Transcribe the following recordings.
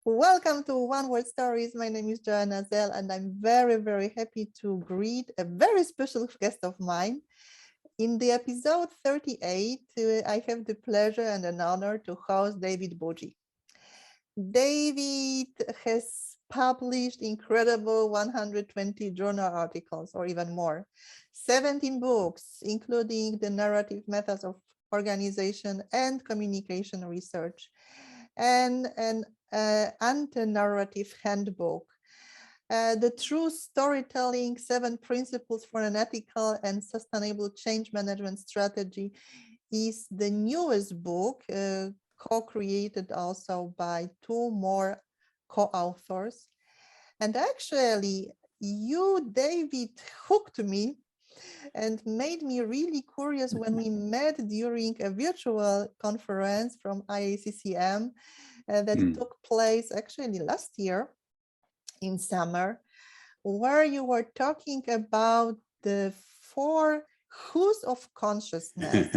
Welcome to One Word Stories. My name is Joanna Zell, and I'm very, very happy to greet a very special guest of mine. In the episode 38, I have the pleasure and an honor to host David Boje. David has published incredible 120 journal articles or even more, 17 books, including the narrative methods of organization and communication research, and an Antenarrative handbook. The True Storytelling, 7 Principles for an Ethical and Sustainable Change Management Strategy is the newest book, co-created also by 2 more co-authors. And actually, you, David, hooked me and made me really curious when we met during a virtual conference from IACCM that took place actually last year in summer, where you were talking about the 4 who's of consciousness.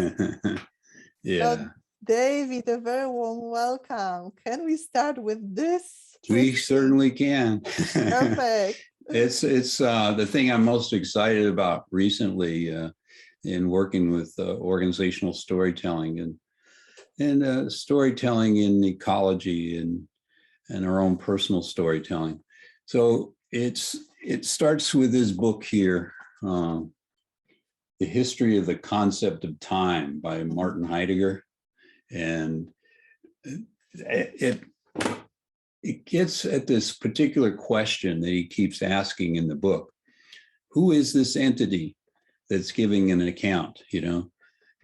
Yeah. So, David, a very warm welcome. Can we start with this? We certainly can. Perfect. It's the thing I'm most excited about recently in working with organizational storytelling and storytelling in ecology and our own personal storytelling. So it starts with this book here, The History of the Concept of Time by Martin Heidegger. And it gets at this particular question that he keeps asking in the book. Who is this entity that's giving an account,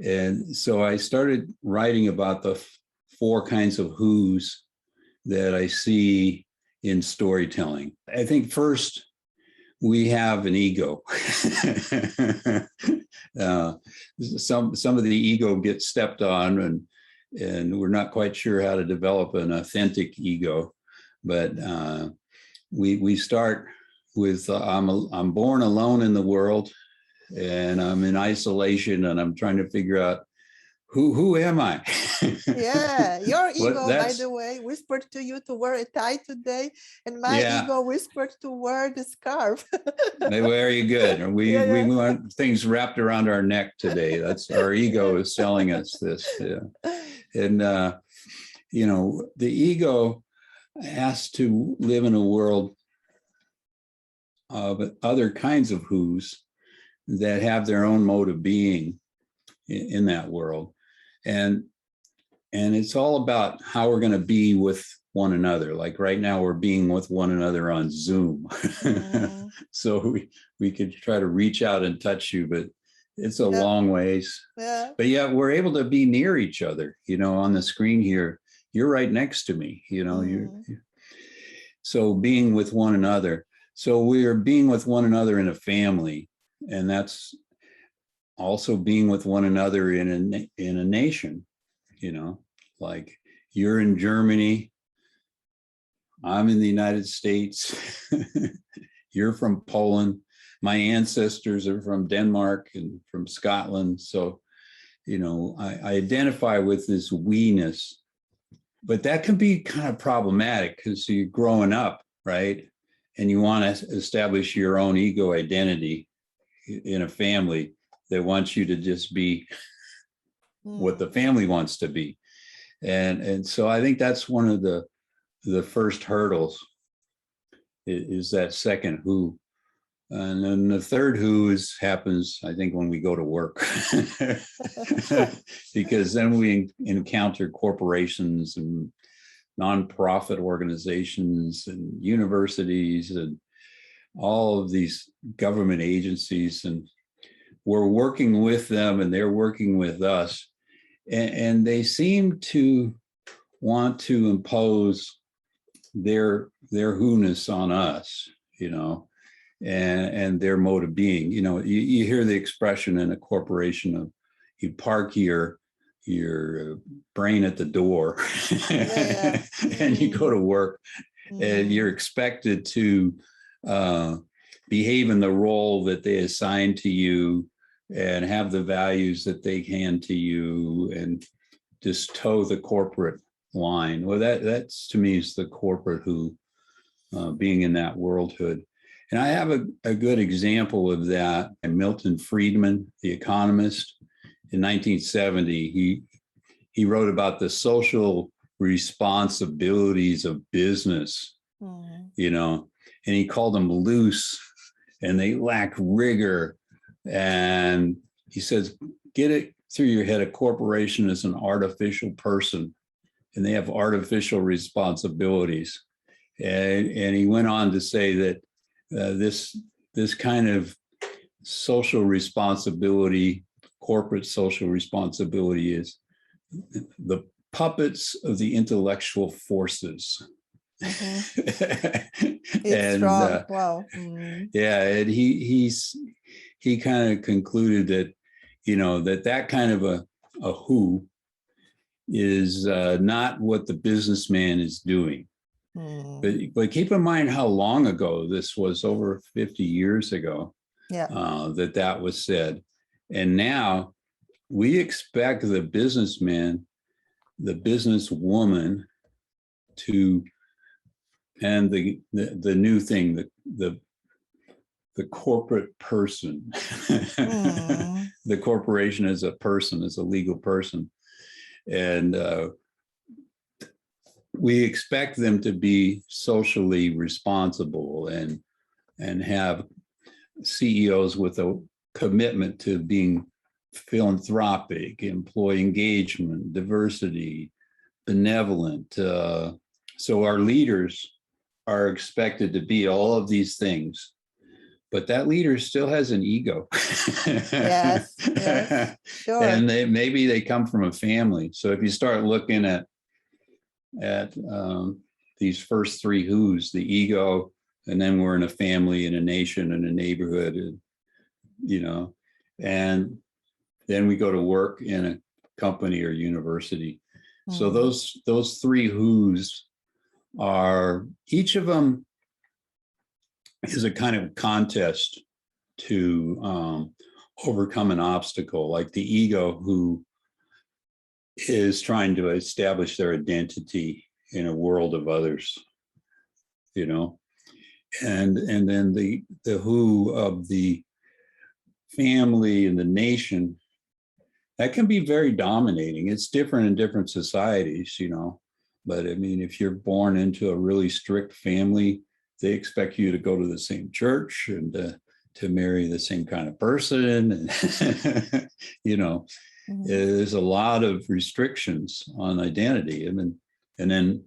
And so I started writing about the 4 kinds of who's that I see in storytelling. I think first we have an ego. Some of the ego gets stepped on, and we're not quite sure how to develop an authentic ego. But we start with I'm born alone in the world, and I'm in isolation, and I'm trying to figure out who am I? Yeah, your ego, by the way, whispered to you to wear a tie today, and my ego whispered to wear the scarf. Very good. We want things wrapped around our neck today. That's our ego is selling us this. Yeah. And the ego has to live in a world of other kinds of who's that have their own mode of being in that world. And it's all about how we're going to be with one another. Like right now, we're being with one another on Zoom. So we could try to reach out and touch you, but it's a long ways. Yeah. But yet we're able to be near each other, on the screen here. You're right next to me, so being with one another. So we're being with one another in a family, and that's also being with one another in a nation, like you're in Germany, I'm in the United States, you're from Poland, my ancestors are from Denmark and from Scotland. So, I identify with this we-ness. But that can be kind of problematic because you're growing up, right? And you want to establish your own ego identity in a family that wants you to just be what the family wants to be. And so I think that's one of the first hurdles is that second who. And then the third who happens, I think, when we go to work, because then we encounter corporations and nonprofit organizations and universities and all of these government agencies, and we're working with them and they're working with us, and they seem to want to impose their who-ness on us, and their mode of being. You hear the expression in a corporation of you park your brain at the door and you go to work, and you're expected to behave in the role that they assign to you and have the values that they hand to you and just toe the corporate line. Well, that's to me is the corporate who, being in that worldhood. And I have a good example of that. Milton Friedman, the economist, in 1970, he wrote about the social responsibilities of business, you know, and he called them loose and they lack rigor. And he says, get it through your head, a corporation is an artificial person and they have artificial responsibilities. And he went on to say that this kind of social responsibility, corporate social responsibility, is the puppets of the intellectual forces. It's and strong. Wow. Yeah, and he kind of concluded that, you know, that kind of a who is not what the businessman is doing. But keep in mind how long ago this was, over 50 years ago, that was said. And now we expect the businessman, the businesswoman to, and the new thing, the corporate person. The corporation is a person, is a legal person. And we expect them to be socially responsible and have CEOs with a commitment to being philanthropic, employee engagement, diversity, benevolent. So our leaders are expected to be all of these things, but that leader still has an ego. Yes, sure. And maybe they come from a family. So if you start looking at these first three who's, the ego, and then we're in a family, in a nation, in a neighborhood, you know, and then we go to work in a company or university. So those three who's are, each of them is a kind of contest to overcome an obstacle, like the ego, who is trying to establish their identity in a world of others, you know, and then the who of the family and the nation, that can be very dominating. It's different in different societies, you know, but I mean, if you're born into a really strict family, they expect you to go to the same church and to marry the same kind of person, and you know, there's a lot of restrictions on identity. And then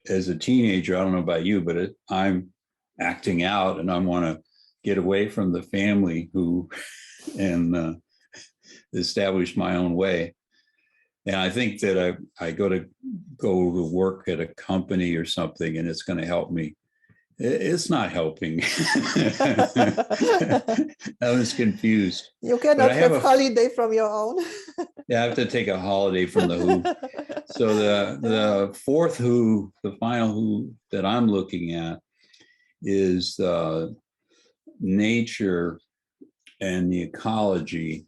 as a teenager, I don't know about you, but I'm acting out and I want to get away from the family and establish my own way. And I think that I go to work at a company or something and it's going to help me. It's not helping. I was confused. You cannot have a holiday from your own. Yeah, I have to take a holiday from the who. So the fourth who, the final who that I'm looking at, is nature and the ecology.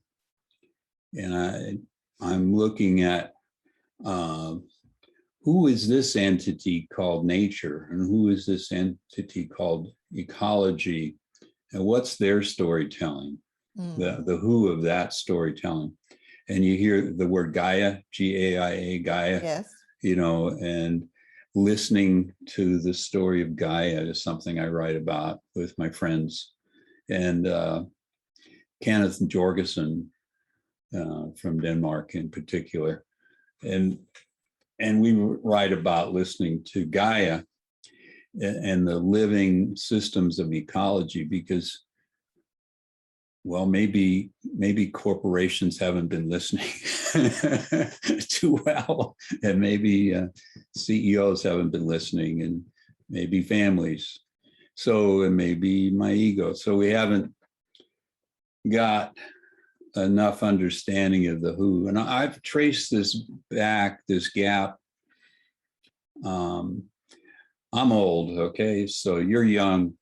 And I'm looking at who is this entity called nature, and who is this entity called ecology, and what's their storytelling, the who of that storytelling. And you hear the word Gaia, G-A-I-A, Gaia, yes, you know, and listening to the story of Gaia is something I write about with my friends. And Kenneth Jorgensen from Denmark in particular. And we write about listening to Gaia and the living systems of ecology, because, well, maybe corporations haven't been listening too well, and maybe CEOs haven't been listening, and maybe families. So, and maybe my ego. So we haven't got enough understanding of the who. And I've traced this gap. I'm old, okay? So you're young.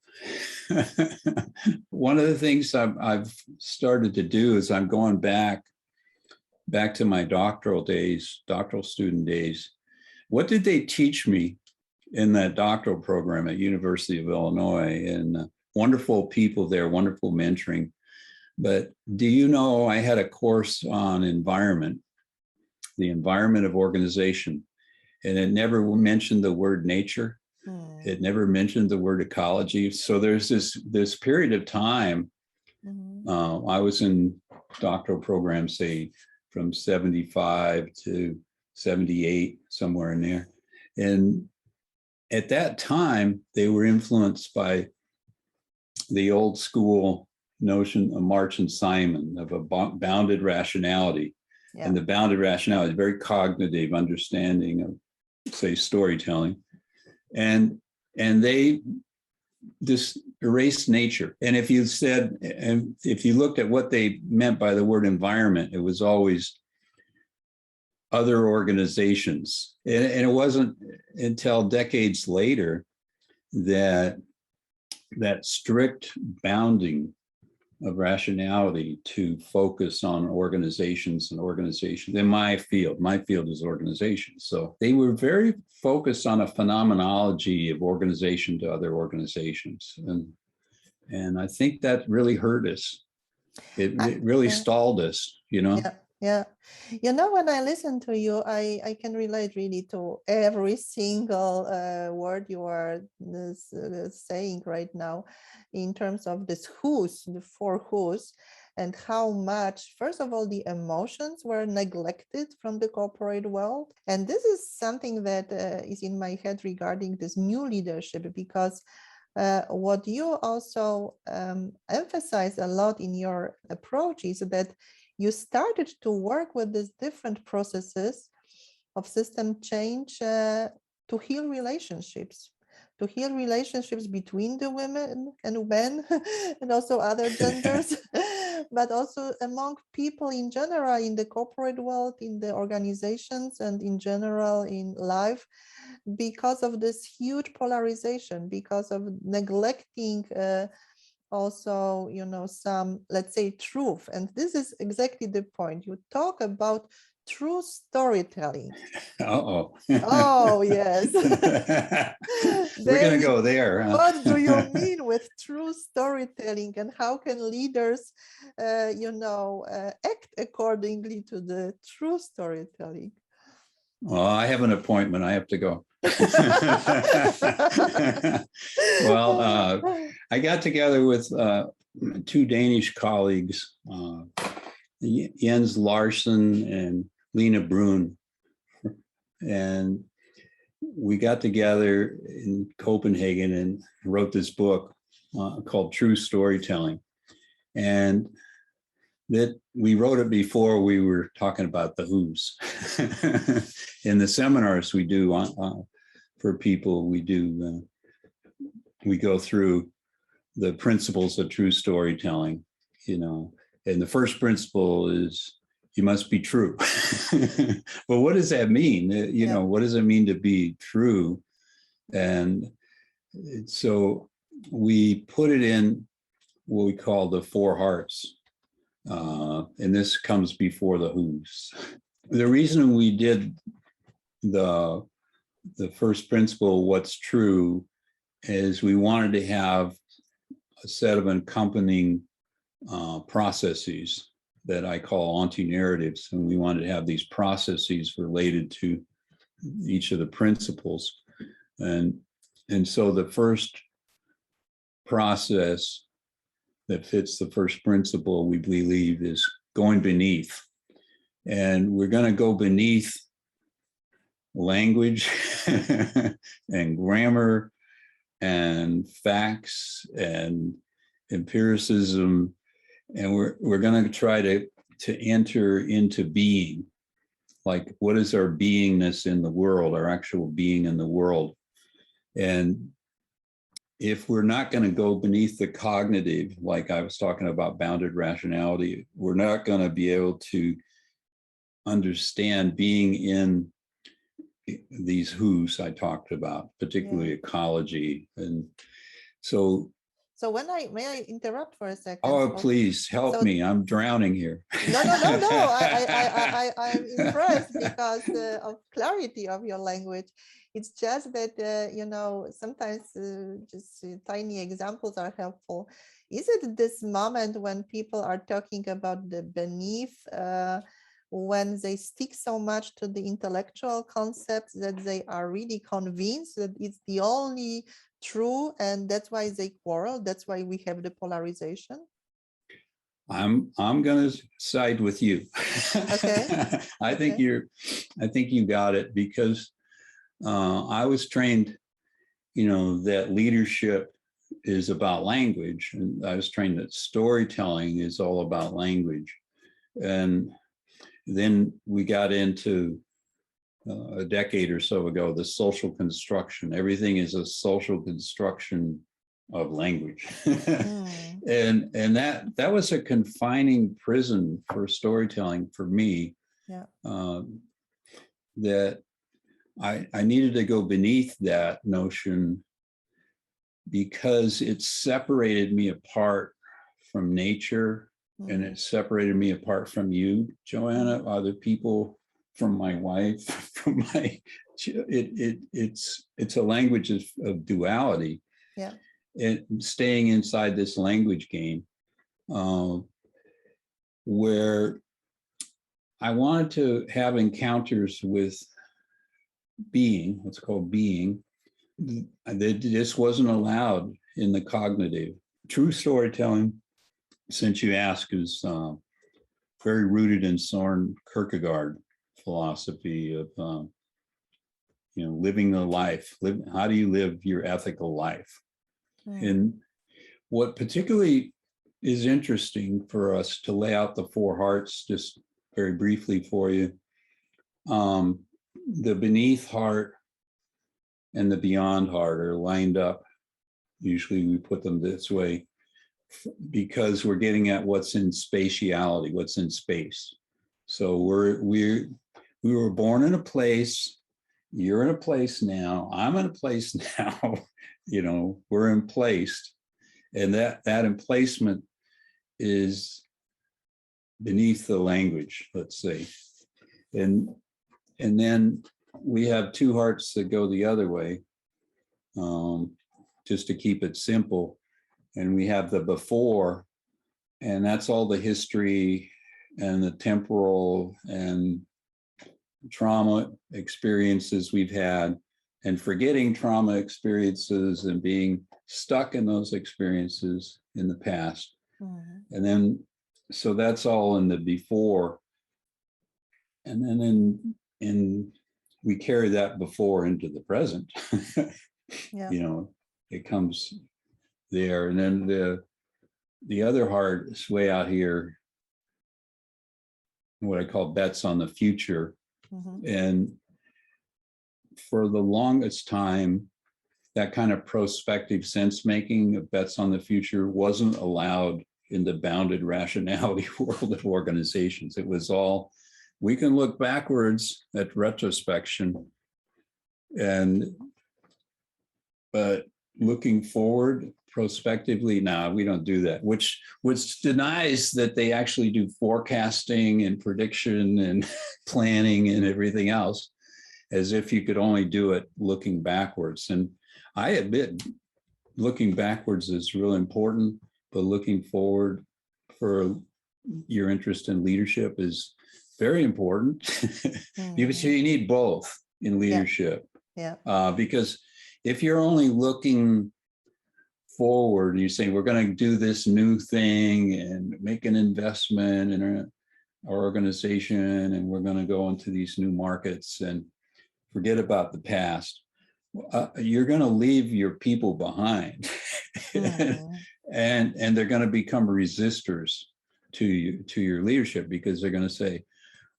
One of the things I've started to do is I'm going back to my doctoral student days, what did they teach me in that doctoral program at University of Illinois? And wonderful people there, wonderful mentoring. But do you know, I had a course on environment, the environment of organization, and it never mentioned the word nature. It never mentioned the word ecology. So there's this period of time. I was in doctoral programs, say from 75 to 78, somewhere in there. And at that time, they were influenced by the old school notion of March and Simon of a bounded rationality. Yeah. And the bounded rationality is very cognitive understanding of, say, storytelling. And they just erased nature. And if you said, and if you looked at what they meant by the word environment, it was always other organizations. And it wasn't until decades later that strict bounding of rationality to focus on organizations in my field is organization. So they were very focused on a phenomenology of organization to other organizations. And I think that really hurt us. It really stalled us, you know? Yeah. You know, when I listen to you, I can relate really to every single word you are saying right now in terms of this who's, the four who's, and how much, first of all, the emotions were neglected from the corporate world. And this is something that is in my head regarding this new leadership, because what you also emphasize a lot in your approach is that you started to work with these different processes of system change to heal relationships between the women and men and also other genders, but also among people in general, in the corporate world, in the organizations, and in general in life, because of this huge polarization, because of neglecting also, you know, some, let's say, truth. And this is exactly the point. You talk about true storytelling. Uh-oh. Oh, yes. We're going to go there. Huh? What do you mean with true storytelling, and how can leaders, act accordingly to the true storytelling? Well, I have an appointment. I have to go. Well, I got together with two Danish colleagues, Jens Larsen and Lena Brun, and we got together in Copenhagen and wrote this book called True Storytelling. And that we wrote it before we were talking about the who's. In the seminars we do for people, we go through the principles of true storytelling, you know, and the first principle is you must be true. But what does that mean? You know, what does it mean to be true? And so we put it in what we call the four hearts. And this comes before the who's. The reason we did the first principle, what's true, is we wanted to have a set of accompanying processes that I call antenarratives, and we wanted to have these processes related to each of the principles. And so the first process that fits the first principle, we believe, is going beneath. And we're going to go beneath language and grammar and facts and empiricism. And we're going to try to enter into being. Like, what is our beingness in the world, our actual being in the world? And if we're not going to go beneath the cognitive, like I was talking about bounded rationality, we're not going to be able to understand being in these who's I talked about, particularly ecology. And so So when may I interrupt for a second? Oh, So, please help so me. I'm drowning here. no. I'm impressed because of clarity of your language. It's just that, sometimes just tiny examples are helpful. Is it this moment when people are talking about the beneath, when they stick so much to the intellectual concepts that they are really convinced that it's the only true, and that's why they quarrel? That's why we have the polarization. I'm going to side with you. Okay. I think Okay. you got it, because I was trained, that leadership is about language, and I was trained that storytelling is all about language. And then we got into a decade or so ago, the social construction. Everything is a social construction of language. Mm, and that was a confining prison for storytelling for me. yeah. That I needed to go beneath that notion, because it separated me apart from nature, and it separated me apart from you, Joanna, other people, from my wife, from my it's a language of duality. Yeah. And staying inside this language game, where I wanted to have encounters with being, what's called being, that this wasn't allowed in the cognitive. True storytelling, since you ask, is very rooted in Soren Kierkegaard philosophy of living the life. How do you live your ethical life? And what particularly is interesting for us, to lay out the four hearts just very briefly for you, the beneath heart and the beyond heart are lined up. Usually we put them this way because we're getting at what's in spatiality, what's in space. So we were born in a place. You're in a place now. I'm in a place now. We're emplaced, and that emplacement is beneath the language, let's say, and then we have two hearts that go the other way, just to keep it simple. And we have the before, and that's all the history and the temporal and trauma experiences we've had, and forgetting trauma experiences and being stuck in those experiences in the past. And then, so that's all in the before. And then we carry that before into the present. Yeah. It comes there. And then the other heart is way out here, what I call bets on the future. And for the longest time, that kind of prospective sense making of bets on the future wasn't allowed in the bounded rationality world of organizations. It was all, we can look backwards at retrospection, but looking forward prospectively, nah, we don't do that, which denies that they actually do forecasting and prediction and planning and everything else, as if you could only do it looking backwards. And I admit, looking backwards is really important, but looking forward for your interest in leadership is very important. Because you need both in leadership. Yeah. Because if you're only looking forward, you say, we're going to do this new thing and make an investment in our organization, and we're going to go into these new markets and forget about the past, you're going to leave your people behind. and they're going to become resistors to your leadership, because they're going to say,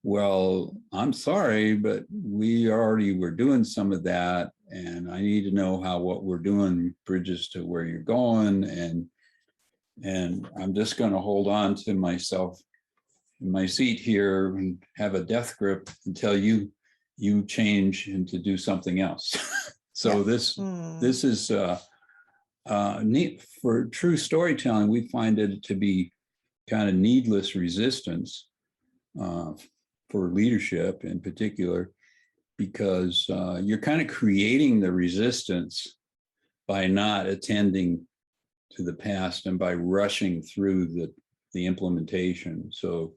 well, I'm sorry, but we already were doing some of that, and I need to know how what we're doing bridges to where you're going, and I'm just going to hold on to myself in my seat here and have a death grip until you change and to do something else. So this is for true storytelling, we find it to be kind of needless resistance for leadership in particular, because you're kind of creating the resistance by not attending to the past and by rushing through the implementation. So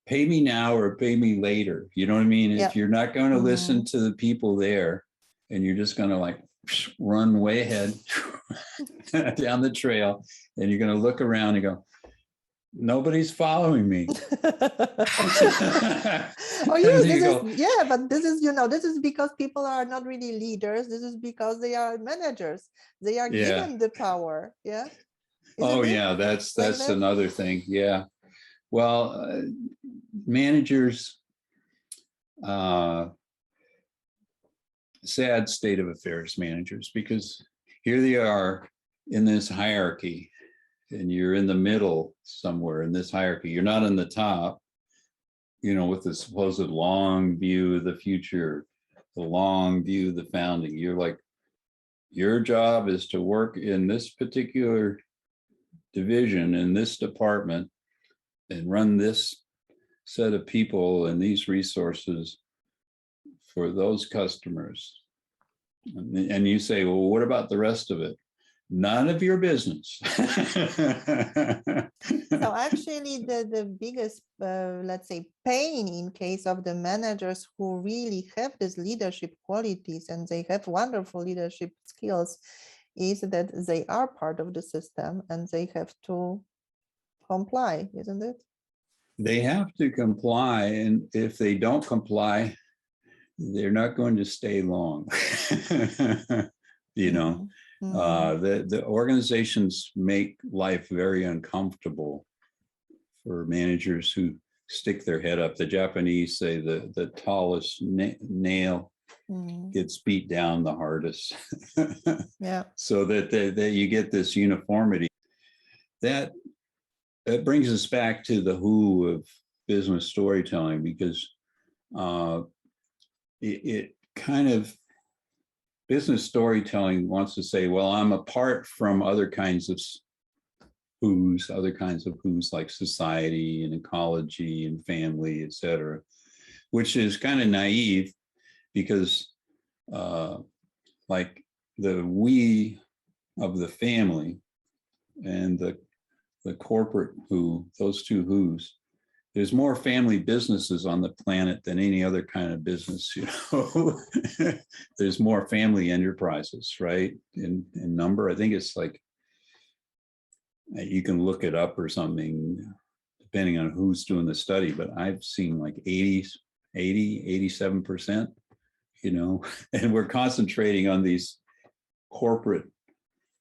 pay me now or pay me later. You know what I mean? Yeah. If you're not going to listen to the people there and you're just going to like run way ahead down the trail, and you're going to look around and go, nobody's following me. Oh yes, this is, yeah, but this is, this is because people are not really leaders. This is because they are managers. They are given the power. Yeah. Oh yeah, that's another thing. Yeah. Well, managers, sad state of affairs, managers, because here they are in this hierarchy, and you're in the middle somewhere in this hierarchy. You're not in the top, with the supposed long view of the future, the long view of the founding. You're like, your job is to work in this particular division, in this department, and run this set of people and these resources for those customers. And you say, well, what about the rest of it? None of your business. So actually the biggest, let's say, pain in case of the managers who really have these leadership qualities and they have wonderful leadership skills is that they are part of the system and they have to comply, isn't it? They have to comply, and if they don't comply, they're not going to stay long. The organizations make life very uncomfortable for managers who stick their head up. The Japanese say the tallest nail gets beat down the hardest. Yeah. So that you get this uniformity. That brings us back to the who of business storytelling, because it kind of, business storytelling wants to say, well, I'm apart from other kinds of who's like society and ecology and family, et cetera, which is kind of naive, because like the we of the family and the corporate who, those two who's, there's more family businesses on the planet than any other kind of business, There's more family enterprises, right? In number, I think it's like, you can look it up or something, depending on who's doing the study, but I've seen like 87%, and we're concentrating on these corporate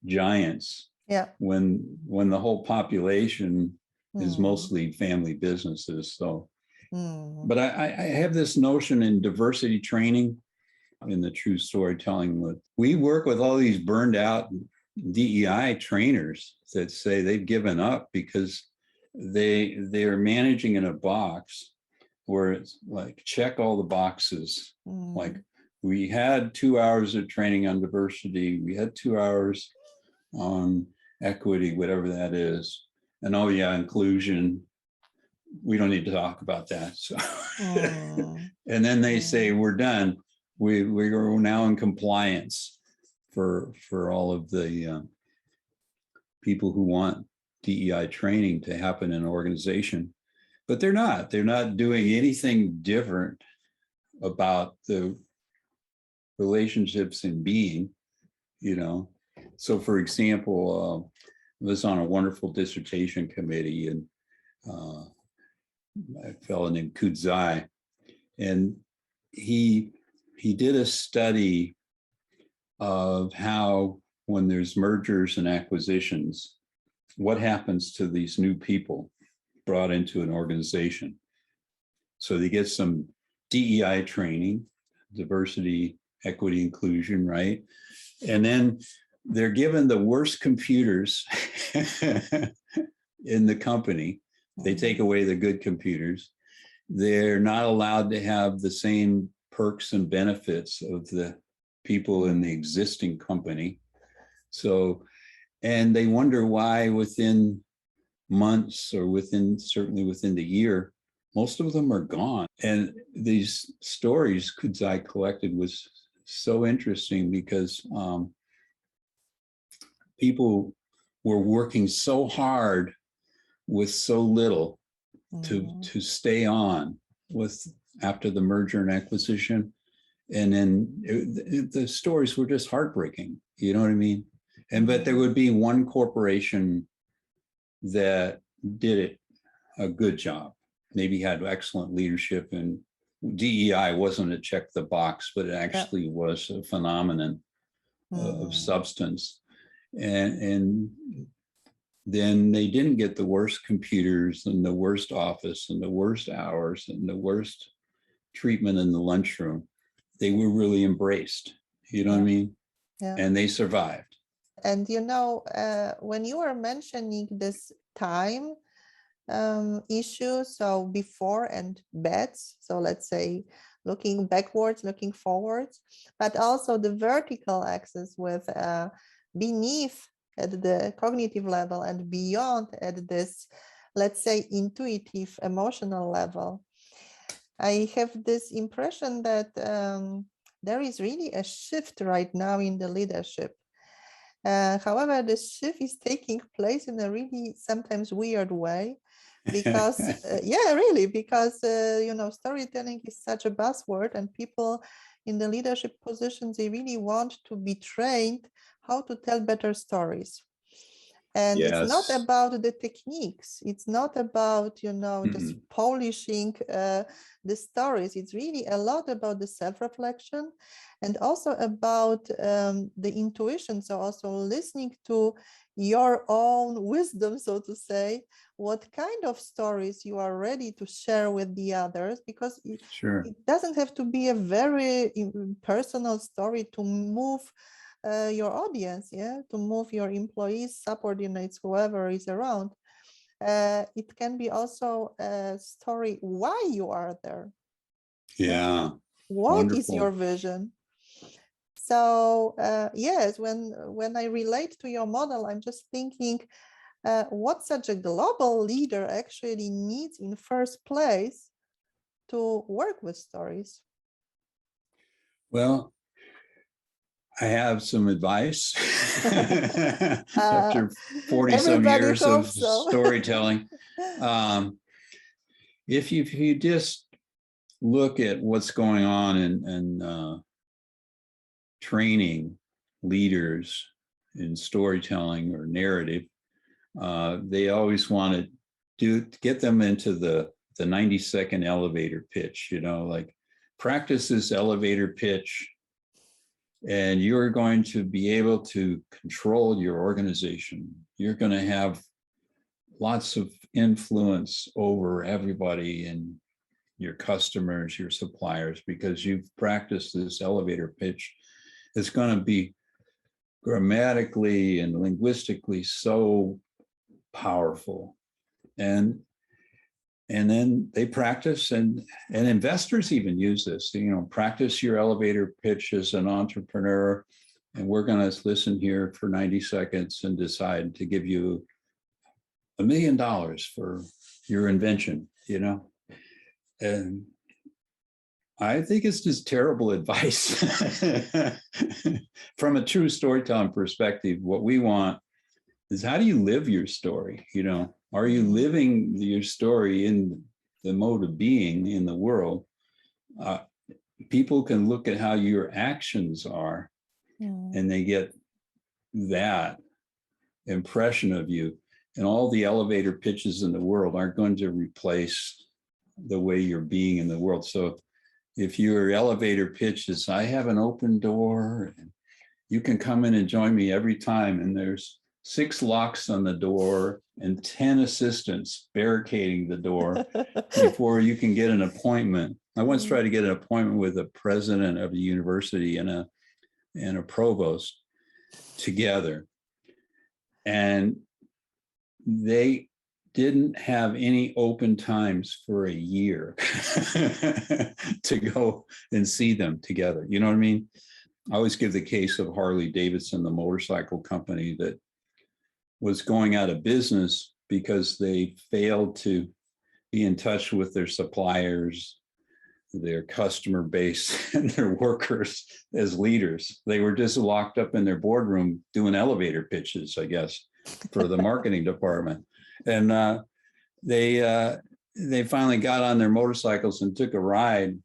giants. Yeah. When the whole population is mostly family businesses. So, but I have this notion in diversity training, in the true storytelling. We work with all these burned out DEI trainers that say they've given up because they're managing in a box where it's like, check all the boxes. Like, we had 2 hours of training on diversity. We had 2 hours on equity, whatever that is. And oh yeah, inclusion, we don't need to talk about that. So, and then they say, we're done. We're now in compliance for all of the people who want DEI training to happen in an organization. But they're not doing anything different about the relationships in being, So for example, I was on a wonderful dissertation committee, and a fellow named Kudzai, and he did a study of how, when there's mergers and acquisitions, what happens to these new people brought into an organization. So they get some DEI training, diversity, equity, inclusion, right? And then they're given the worst computers in the company. They take away the good computers. They're not allowed to have the same perks and benefits of the people in the existing company. So And they wonder why within months or certainly within the year, most of them are gone. And these stories I collected was so interesting because people were working so hard with so little to stay on with after the merger and acquisition. And then the stories were just heartbreaking. You know what I mean? But there would be one corporation that did it a good job, maybe had excellent leadership, and DEI wasn't a check the box, but it actually was a phenomenon of substance. And then they didn't get the worst computers and the worst office and the worst hours and the worst treatment in the lunchroom. They were really embraced, you know what I mean? Yeah. And they survived. And when you were mentioning this time issue, so before and bets, so let's say looking backwards, looking forwards, but also the vertical axis with beneath at the cognitive level and beyond at this, let's say, intuitive emotional level. I have this impression that there is really a shift right now in the leadership. However, the shift is taking place in a really sometimes weird way because, because storytelling is such a buzzword, and people in the leadership positions, they really want to be trained how to tell better stories. And it's not about the techniques. It's not about, just polishing the stories. It's really a lot about the self-reflection and also about the intuition. So also listening to your own wisdom, so to say, what kind of stories you are ready to share with the others, because it doesn't have to be a very personal story to move your audience, to move your employees, subordinates, whoever is around. It can be also a story why you are there. Yeah. What is your vision? So yes, when I relate to your model, I'm just thinking what such a global leader actually needs in first place to work with stories. Well, I have some advice after 40 some years of storytelling. If you just look at what's going on in training leaders in storytelling or narrative, they always want to get them into the 90-second elevator pitch, like practice this elevator pitch and you're going to be able to control your organization. You're going to have lots of influence over everybody and your customers, your suppliers, because you've practiced this elevator pitch. It's going to be grammatically and linguistically so powerful. And then they practice, and investors even use this, practice your elevator pitch as an entrepreneur, and we're going to listen here for 90 seconds and decide to give you $1 million for your invention, and I think it's just terrible advice. From a true storytelling perspective, what we want is, how do you live your story? Are you living your story in the mode of being in the world? People can look at how your actions are, and they get that impression of you. And all the elevator pitches in the world aren't going to replace the way you're being in the world. So if your elevator pitch is, I have an open door, and you can come in and join me every time, and there's 6 locks on the door and 10 assistants barricading the door before you can get an appointment. I once tried to get an appointment with the president of a university and a provost together, and they didn't have any open times for a year to go and see them together. You know what I mean? I always give the case of Harley Davidson, the motorcycle company that was going out of business because they failed to be in touch with their suppliers, their customer base, and their workers as leaders. They were just locked up in their boardroom doing elevator pitches, I guess, for the marketing department. And they finally got on their motorcycles and took a ride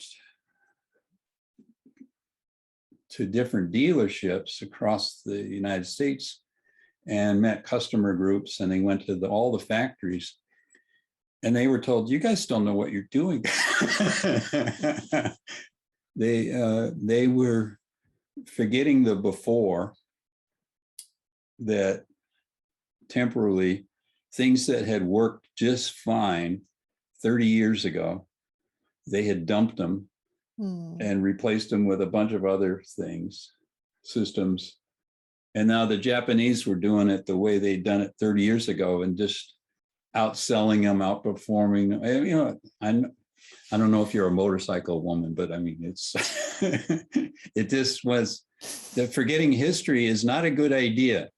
to different dealerships across the United States and met customer groups, and they went to all the factories, and they were told, you guys don't know what you're doing. They were forgetting the before, that temporarily things that had worked just fine 30 years ago, they had dumped them and replaced them with a bunch of other things, systems. And now the Japanese were doing it the way they'd done it 30 years ago and just outselling them, outperforming them. You know, I don't know if you're a motorcycle woman, but I mean, it's, it just was, that forgetting history is not a good idea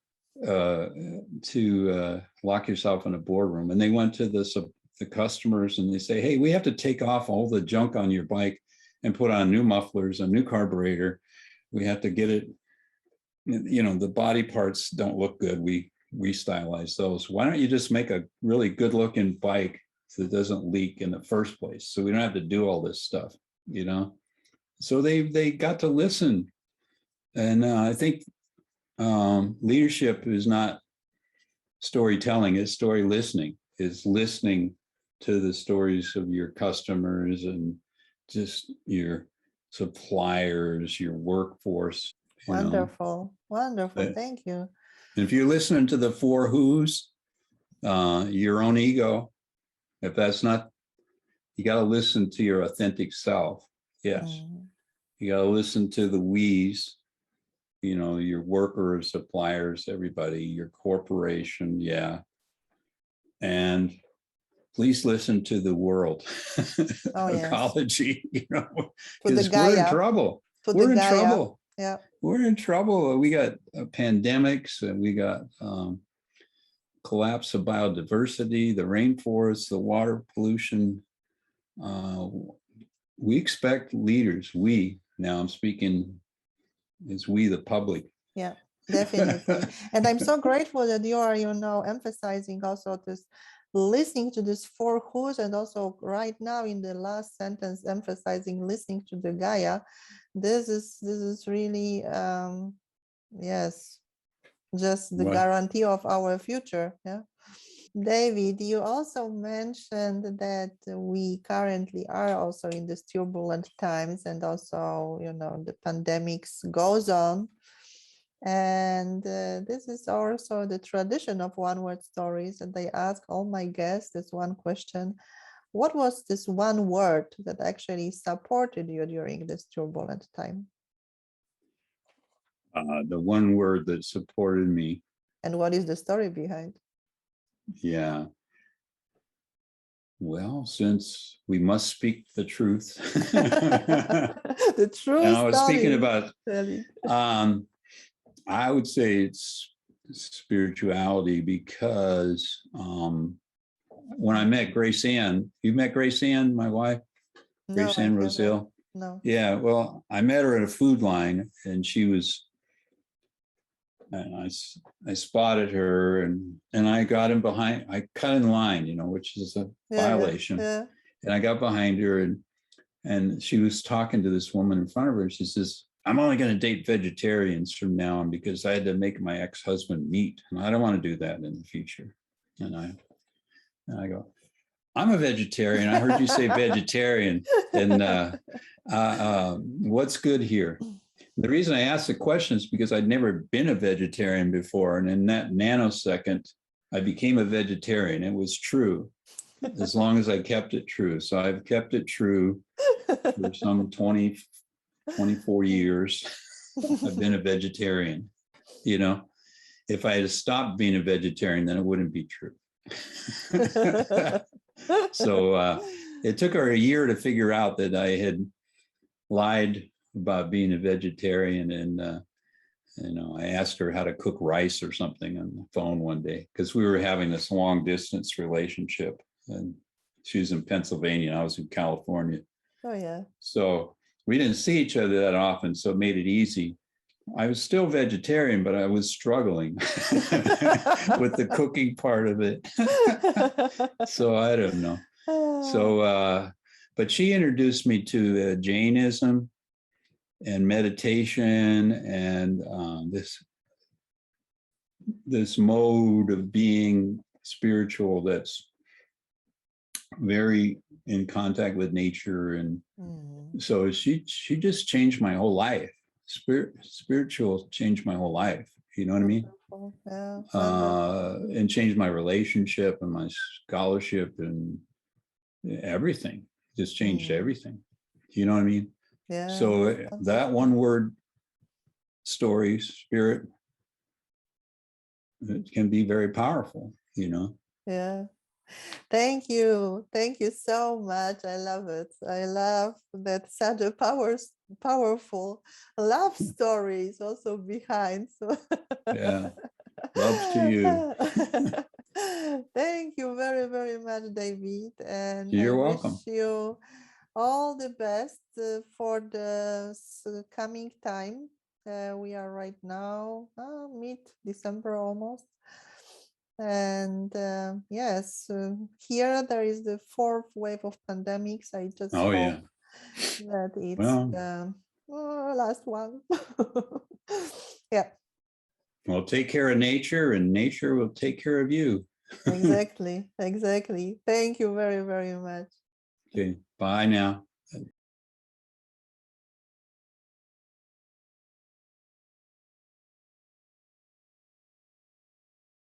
to lock yourself in a boardroom. And they went to the customers and they say, hey, we have to take off all the junk on your bike and put on new mufflers, a new carburetor. We have to get it, you know, the body parts don't look good. We stylize those. Why don't you just make a really good looking bike that doesn't leak in the first place, so we don't have to do all this stuff, you know? So they got to listen. And I think leadership is not storytelling, it's story listening, is listening to the stories of your customers and just your suppliers, your workforce. Wonderful, wonderful. Thank you. If you're listening to the four who's, your own ego, if that's not, you got to listen to your authentic self. Yes. You got to listen to the we's, you know, your workers, suppliers, everybody, your corporation. Yeah. And please listen to the world, ecology, you know, because we're in trouble. We're in trouble. Yeah. We're in trouble. We got pandemics, and we got collapse of biodiversity, the rainforests, the water pollution. We expect leaders. Now I'm speaking as we, the public. Yeah, definitely. And I'm so grateful that you are, you know, emphasizing also this, listening to this four who's, and also right now in the last sentence emphasizing listening to the Gaia. This is really yes, just the guarantee of our future. Yeah. David, you also mentioned that we currently are also in these turbulent times, and also, you know, the pandemics goes on. And this is also the tradition of one-word stories. And I ask all my guests this one question: what was this one word that actually supported you during this turbulent time? The one word that supported me. And what is the story behind? Yeah. Well, since we must speak the truth. The truth. And I was speaking about, I would say it's spirituality, because when I met Grace Ann, you met Grace Ann, my wife? Grace Ann Roselle? No. Yeah, well, I met her at a food line, and she was, and I spotted her, and I got in behind, I cut in line, you know, which is a violation. Yeah. And I got behind her, and she was talking to this woman in front of her. She says, I'm only going to date vegetarians from now on because I had to make my ex-husband meat, and I don't want to do that in the future. And I go, I'm a vegetarian. I heard you say vegetarian, and what's good here? The reason I asked the question is because I'd never been a vegetarian before. And in that nanosecond, I became a vegetarian. It was true, as long as I kept it true. So I've kept it true for some 24 years. I've been a vegetarian. You know, if I had stopped being a vegetarian, then it wouldn't be true. So it took her a year to figure out that I had lied about being a vegetarian, You know, I asked her how to cook rice or something on the phone one day because we were having this long distance relationship, and she was in Pennsylvania and I was in California. Oh, yeah. So we didn't see each other that often, so it made it easy. I was still vegetarian, but I was struggling with the cooking part of it. So I don't know. So, but she introduced me to Jainism and meditation and this mode of being spiritual that's very in contact with nature. And so she just changed my whole life. Spiritual changed my whole life. You know what I mean? Yeah, and changed my relationship and my scholarship and everything. Just changed everything. You know what I mean? Yeah. So that one word story, spirit, it can be very powerful, you know? Yeah. Thank you. Thank you so much. I love it. I love that such a powerful love story is also behind. So yeah. Love to you. Thank you very, very much, David. And You're I welcome. wish you all the best for the coming time. We are right now mid-December almost. And yes, here there is the fourth wave of pandemics. I just hope that it's the last one. Yeah. Well, take care of nature and nature will take care of you. Exactly. Exactly. Thank you very, very much. Okay. Bye now.